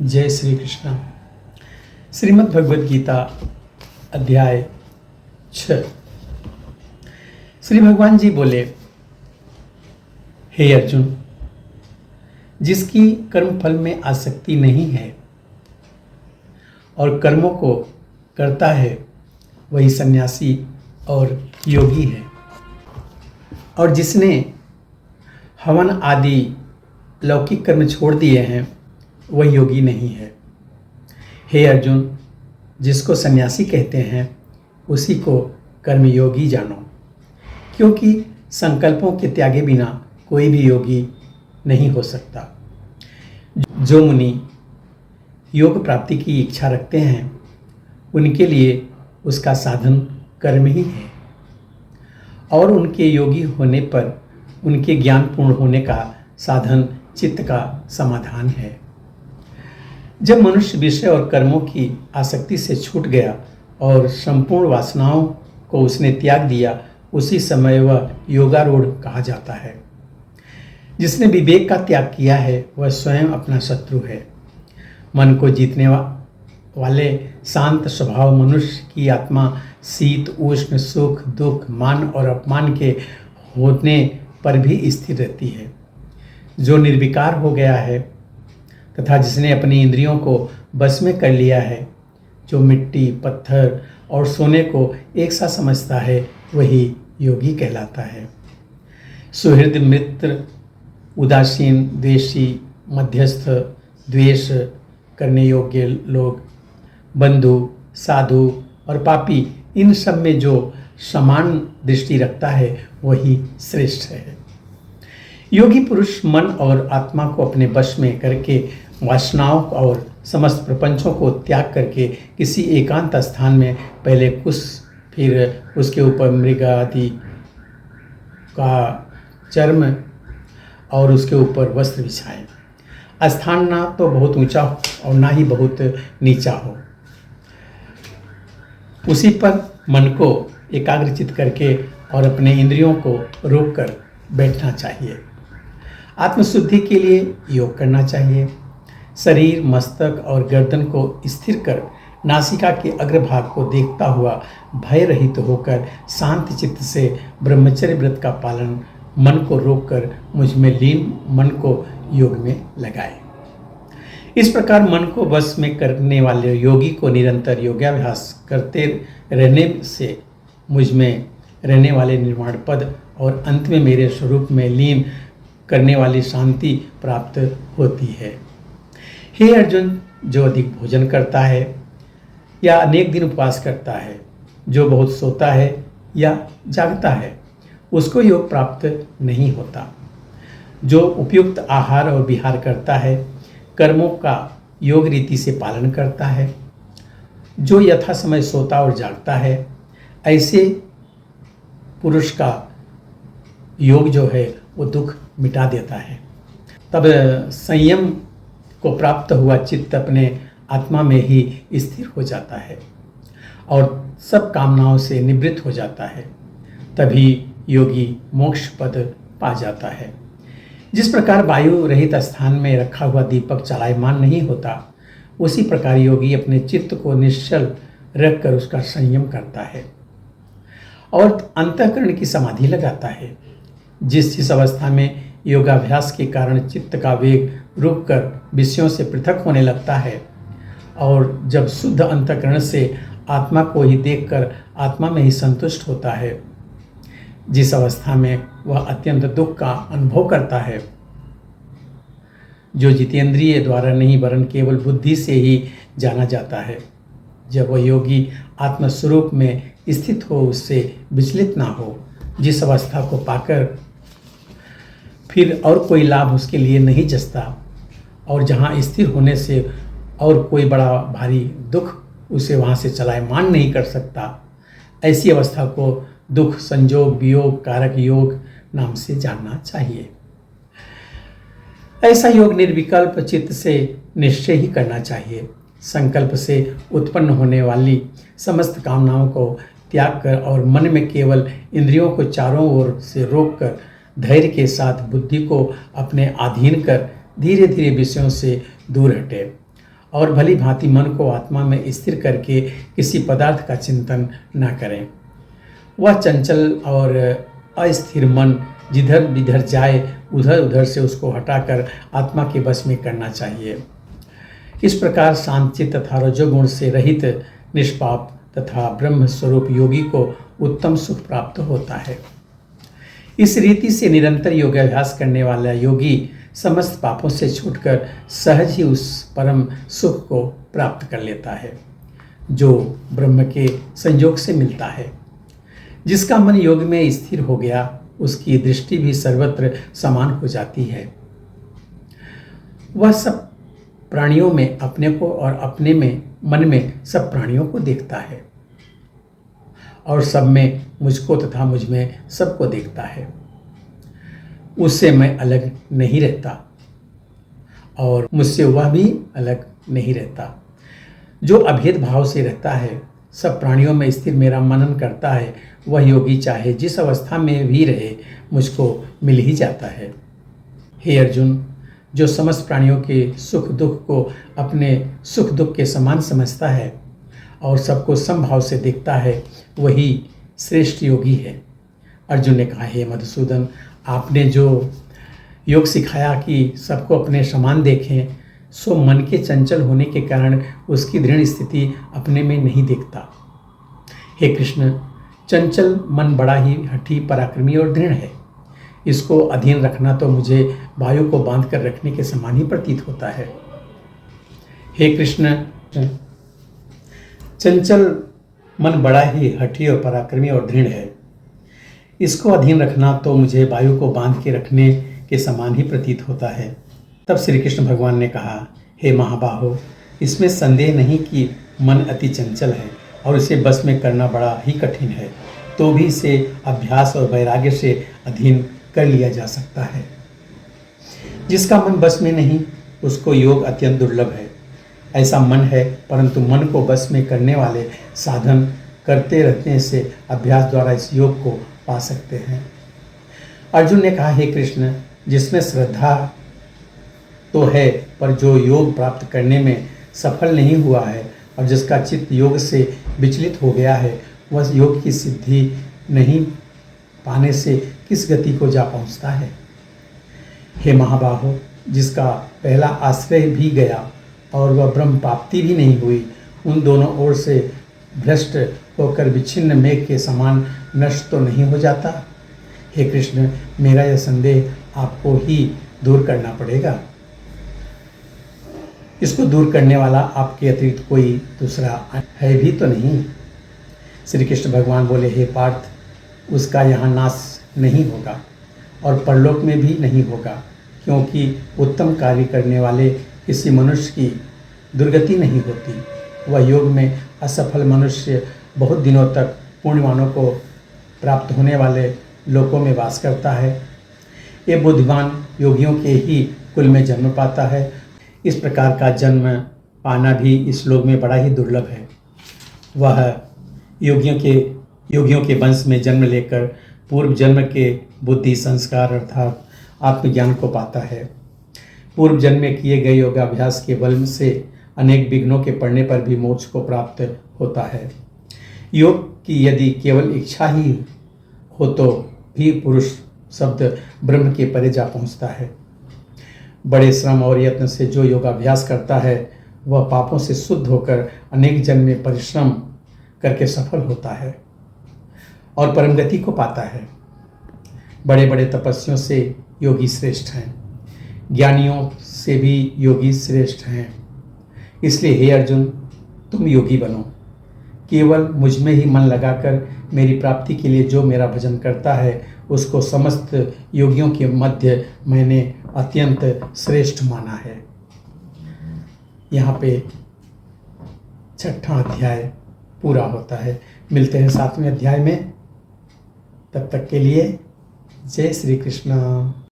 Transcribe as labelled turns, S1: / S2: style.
S1: जय श्री कृष्ण। श्रीमद् भगवद गीता अध्याय 6। श्री भगवान जी बोले, हे अर्जुन, जिसकी कर्म फल में आसक्ति नहीं है और कर्मों को करता है, वही सन्यासी और योगी है। और जिसने हवन आदि लौकिक कर्म छोड़ दिए हैं, वह योगी नहीं है। हे अर्जुन, जिसको सन्यासी कहते हैं, उसी को कर्मयोगी जानो, क्योंकि संकल्पों के त्यागे बिना कोई भी योगी नहीं हो सकता। जो मुनि योग प्राप्ति की इच्छा रखते हैं, उनके लिए उसका साधन कर्म ही है, और उनके योगी होने पर उनके ज्ञान पूर्ण होने का साधन चित्त का समाधान है। जब मनुष्य विषय और कर्मों की आसक्ति से छूट गया और संपूर्ण वासनाओं को उसने त्याग दिया, उसी समय वह योगारूढ़ कहा जाता है। जिसने विवेक का त्याग किया है, वह स्वयं अपना शत्रु है। मन को जीतने वाले शांत स्वभाव मनुष्य की आत्मा शीत उष्ण सुख दुख मान और अपमान के होने पर भी स्थिर रहती है। जो निर्विकार हो गया है तथा जिसने अपनी इंद्रियों को बस में कर लिया है, जो मिट्टी पत्थर और सोने को एक सा समझता है, वही योगी कहलाता है। सुहृद मित्र उदासीन द्वेषी मध्यस्थ द्वेष करने योग्य लोग बंधु साधु और पापी, इन सब में जो समान दृष्टि रखता है, वही श्रेष्ठ है। योगी पुरुष मन और आत्मा को अपने वश में करके वासनाओं और समस्त प्रपंचों को त्याग करके किसी एकांत स्थान में पहले कुश, फिर उसके ऊपर मृग आदि का चर्म और उसके ऊपर वस्त्र बिछाए। स्थान ना तो बहुत ऊंचा हो और ना ही बहुत नीचा हो, उसी पर मन को एकाग्रचित करके और अपने इंद्रियों को रोककर बैठना चाहिए। आत्मशुद्धि के लिए योग करना चाहिए। शरीर मस्तक और गर्दन को स्थिर कर नासिका के अग्रभाग को देखता हुआ भय रहित होकर शांत चित्त से ब्रह्मचर्य व्रत का पालन मन को रोककर मुझ में लीन मन को योग में लगाए। इस प्रकार मन को वश में करने वाले योगी को निरंतर योगाभ्यास करते रहने से मुझ में रहने वाले निर्वाण पद और अंत में मेरे स्वरूप में लीन करने वाली शांति प्राप्त होती है। हे अर्जुन, जो अधिक भोजन करता है या अनेक दिन उपवास करता है, जो बहुत सोता है या जागता है, उसको योग प्राप्त नहीं होता। जो उपयुक्त आहार और विहार करता है, कर्मों का योग रीति से पालन करता है, जो यथा समय सोता और जागता है, ऐसे पुरुष का योग जो है वो दुख मिटा देता है। तब संयम को प्राप्त हुआ चित्त अपने आत्मा में ही स्थिर हो जाता है और सब कामनाओं से निवृत्त हो जाता है। तभी योगी मोक्ष पद पा जाता है। जिस प्रकार वायु रहित स्थान में रखा हुआ दीपक चलायमान नहीं होता, उसी प्रकार योगी अपने चित्त को निश्चल रखकर उसका संयम करता है और अंतःकरण की समाधि लगाता है। जिस अवस्था में योगाभ्यास के कारण चित्त का वेग रुककर विषयों से पृथक होने लगता है और जब शुद्ध अंतःकरण से आत्मा को ही देखकर आत्मा में ही संतुष्ट होता है, जिस अवस्था में वह अत्यंत दुख का अनुभव करता है, जो जितेंद्रिय द्वारा नहीं वरन केवल बुद्धि से ही जाना जाता है, जब वह योगी आत्मस्वरूप में स्थित हो, उससे विचलित ना हो, जिस अवस्था को पाकर फिर और कोई लाभ उसके लिए नहीं जचता और जहाँ स्थिर होने से और कोई बड़ा भारी दुख उसे वहाँ से चलायमान नहीं कर सकता, ऐसी अवस्था को दुख संयोग वियोग कारक योग नाम से जानना चाहिए। ऐसा योग निर्विकल्प चित्त से निश्चय ही करना चाहिए। संकल्प से उत्पन्न होने वाली समस्त कामनाओं को त्याग कर और मन में केवल इंद्रियों को चारों ओर से रोककर धैर्य के साथ बुद्धि को अपने अधीन कर धीरे धीरे विषयों से दूर हटे और भली भांति मन को आत्मा में स्थिर करके किसी पदार्थ का चिंतन न करें। वह चंचल और अस्थिर मन जिधर बिधर जाए उधर उधर से उसको हटाकर आत्मा के बस में करना चाहिए। इस प्रकार शांतचित्त तथा रजोगुण से रहित निष्पाप तथा ब्रह्म स्वरूप योगी को उत्तम सुख प्राप्त होता है। इस रीति से निरंतर योगाभ्यास करने वाला योगी समस्त पापों से छूटकर सहज ही उस परम सुख को प्राप्त कर लेता है जो ब्रह्म के संयोग से मिलता है। जिसका मन योग में स्थिर हो गया उसकी दृष्टि भी सर्वत्र समान हो जाती है। वह सब प्राणियों में अपने को और अपने में मन में सब प्राणियों को देखता है और सब में मुझको तथा मुझ में सबको देखता है। उससे मैं अलग नहीं रहता और मुझसे वह भी अलग नहीं रहता। जो अभेद भाव से रहता है, सब प्राणियों में स्थिर मेरा मनन करता है, वह योगी चाहे जिस अवस्था में भी रहे मुझको मिल ही जाता है। हे अर्जुन, जो समस्त प्राणियों के सुख दुख को अपने सुख दुख के समान समझता है और सबको समभाव से देखता है, वही श्रेष्ठ योगी है। अर्जुन ने कहा, हे मधुसूदन, आपने जो योग सिखाया कि सबको अपने समान देखें, सो मन के चंचल होने के कारण उसकी दृढ़ स्थिति अपने में नहीं देखता। हे कृष्ण, चंचल मन बड़ा ही हठी, पराक्रमी और दृढ़ है। इसको अधीन रखना तो मुझे वायु को बांध कर रखने के समान ही प्रतीत होता है। हे कृष्ण, चंचल मन बड़ा ही हठी और पराक्रमी और दृढ़ है। इसको अधीन रखना तो मुझे वायु को बांध के रखने के समान ही प्रतीत होता है। तब श्री कृष्ण भगवान ने कहा, हे महाबाहो, इसमें संदेह नहीं कि मन अति चंचल है और इसे बस में करना बड़ा ही कठिन है, तो भी इसे अभ्यास और वैराग्य से अधीन कर लिया जा सकता है। जिसका मन बस में नहीं, उसको योग अत्यंत दुर्लभ है। ऐसा मन है, परंतु मन को बस में करने वाले साधन करते रहने से अभ्यास द्वारा इस योग को पा सकते हैं। अर्जुन ने कहा, हे कृष्ण, जिसमें श्रद्धा तो है पर जो योग प्राप्त करने में सफल नहीं हुआ है और जिसका चित्त योग से विचलित हो गया है, वह योग की सिद्धि नहीं पाने से किस गति को जा पहुंचता है। हे महाबाहो, जिसका पहला आश्रय भी गया और वह ब्रह्म प्राप्ति भी नहीं हुई, उन दोनों ओर से भ्रष्ट होकर विच्छिन्न मेघ के समान नष्ट तो नहीं हो जाता। हे कृष्ण, मेरा यह संदेह आपको ही दूर करना पड़ेगा। इसको दूर करने वाला आपके अतिरिक्त कोई दूसरा है भी तो नहीं। श्री कृष्ण भगवान बोले, हे पार्थ, उसका यहाँ नाश नहीं होगा और परलोक में भी नहीं होगा, क्योंकि उत्तम कार्य करने वाले किसी मनुष्य की दुर्गति नहीं होती। वह योग में असफल मनुष्य बहुत दिनों तक पुण्यवानों को प्राप्त होने वाले लोकों में वास करता है। ये बुद्धिमान योगियों के ही कुल में जन्म पाता है। इस प्रकार का जन्म पाना भी इस लोक में बड़ा ही दुर्लभ है। वह योगियों के वंश में जन्म लेकर पूर्व जन्म के बुद्धि संस्कार अर्थात आत्मज्ञान को पाता है। पूर्व जन्म में किए गए योगाभ्यास के बल से अनेक विघ्नों के पड़ने पर भी मोक्ष को प्राप्त होता है। योग की यदि केवल इच्छा ही हो तो भी पुरुष शब्द ब्रह्म के परे जा पहुंचता है। बड़े श्रम और यत्न से जो योगाभ्यास करता है वह पापों से शुद्ध होकर अनेक जन्म में परिश्रम करके सफल होता है और परम गति को पाता है। बड़े बड़े तपस्वियों से योगी श्रेष्ठ हैं, ज्ञानियों से भी योगी श्रेष्ठ हैं। इसलिए हे अर्जुन, तुम योगी बनो। केवल मुझ में ही मन लगाकर मेरी प्राप्ति के लिए जो मेरा भजन करता है उसको समस्त योगियों के मध्य मैंने अत्यंत श्रेष्ठ माना है। यहाँ पे 6वां अध्याय पूरा होता है। मिलते हैं 7वें अध्याय में। तब तक के लिए जय श्री कृष्ण।